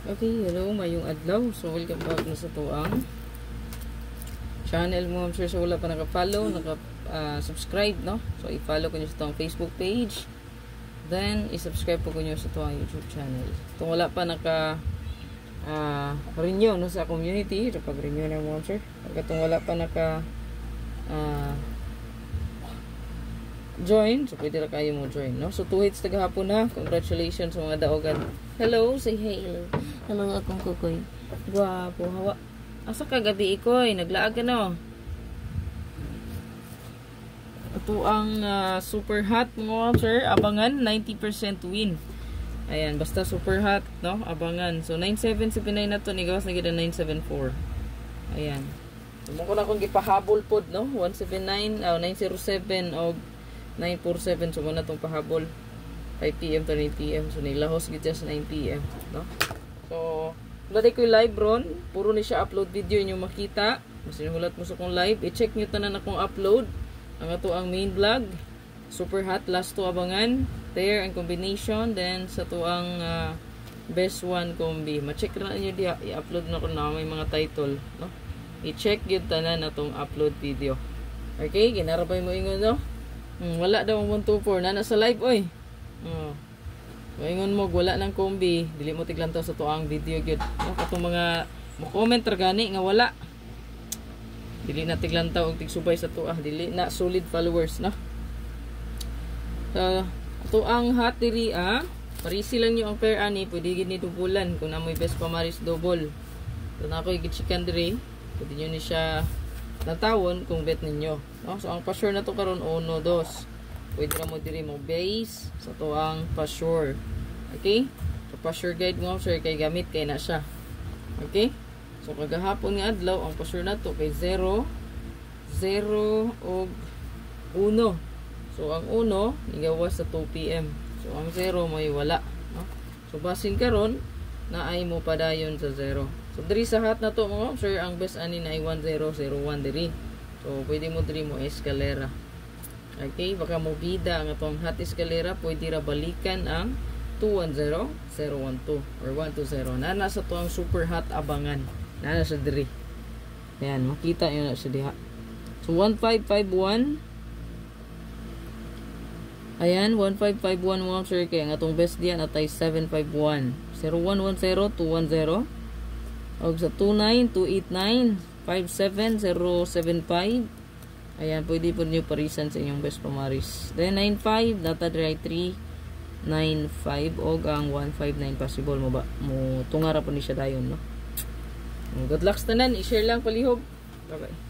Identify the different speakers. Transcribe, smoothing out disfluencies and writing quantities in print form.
Speaker 1: Okay, hello, mayong adlaw. So, welcome back na sa tuang channel mo. I'm sure sa wala pa naka-follow, naka-subscribe, no? So, i-follow ko nyo sa tuang Facebook page. Then, i-subscribe po ko nyo sa tuang YouTube channel. Kung wala pa renew no, sa community, so pag-renew na mo, I'm sure. Kung wala pa join, so pwede na kayo mo join, no? So, 2 hits tagahapon na. Congratulations sa mga daogan. Hello, say hello. Hello, akong kukoy. Gwapo, hawa. Asa ka gabi ikoy? Naglaag ka, no? Ito ang super hot, mga sir. Abangan, 90% win. Ayan, basta super hot, no? Abangan. So, 9779 na to. Nigawas na gina 974. Ayan. Sumo ko na kung gipahabol pod, no? 179, 907, o 947. Sumo na itong pahabol. 5 PM to 9 PM. So, nilahos gito sa 9 PM, no? So, wala ko live ron. Puro ni siya upload video inyo makita. Mas sinulat mo sa kong live. I-check nyo tanan akong upload. Ang ato ang main vlog. Super hot. Last 2 abangan. Pair and combination. Then, sa to ang best one combi. Ma-check na nyo diya. I-upload na ko na may mga title, no? I-check yun tanan atong upload video. Okay? Ginarabay mo ingon, no? Wala daw ang 124. Na nasa live, oy. Ingon mo, wala ng kombi. Dili mo tiglantaw sa tuang video gyud. No? Katong mga comment ra gani nga wala. Dili na tiglantaw og tigsubay sa tuah. Dili na solid followers, no? So, tuang hot diri parisi lang yung ang pair ani, pwede gid ni dubulan kung namoy best pamaris double. So na ako gichikan diri. Pwede niyo ni siya natawon kung bet ninyo, no? So ang pa-sure na to karon 1 2. Pwede na mo diri mo base sa tuang pa-sure. Okay? So pa-sure guide mo sir kay gamit kay na siya. Okay? So kagahapon nga adlaw ang pa-sure na to kay 0 0 og 1. So ang 1 igawas sa 2 PM. So ang 0 may wala, no? So basin karon naay mo padayon sa 0. So diri sa hat na to mo sir ang best ani na ay 1001 diri. So pwede mo diri mo eskalera. Okay, baka mo bida ang atong hot eskalera, pwede ra balikan ang 210 012 or 120. Na nasa to ang super hot abangan. Na sa diri. Ayan, makita yun na sa diha. So 1551. Ayan, 1551 mo sir kay ang atong best diyan atay 751. 0110 210. Og sa 29 289 57075. Ayan, pwede po nyo parisan sa inyong best pamaris. Then, 95, data dry 3, 95, o ang 159 possible mo ba? Mo tungara po ni siya dayon, no? Good luck tanan. I-share lang palihog. Bye-bye.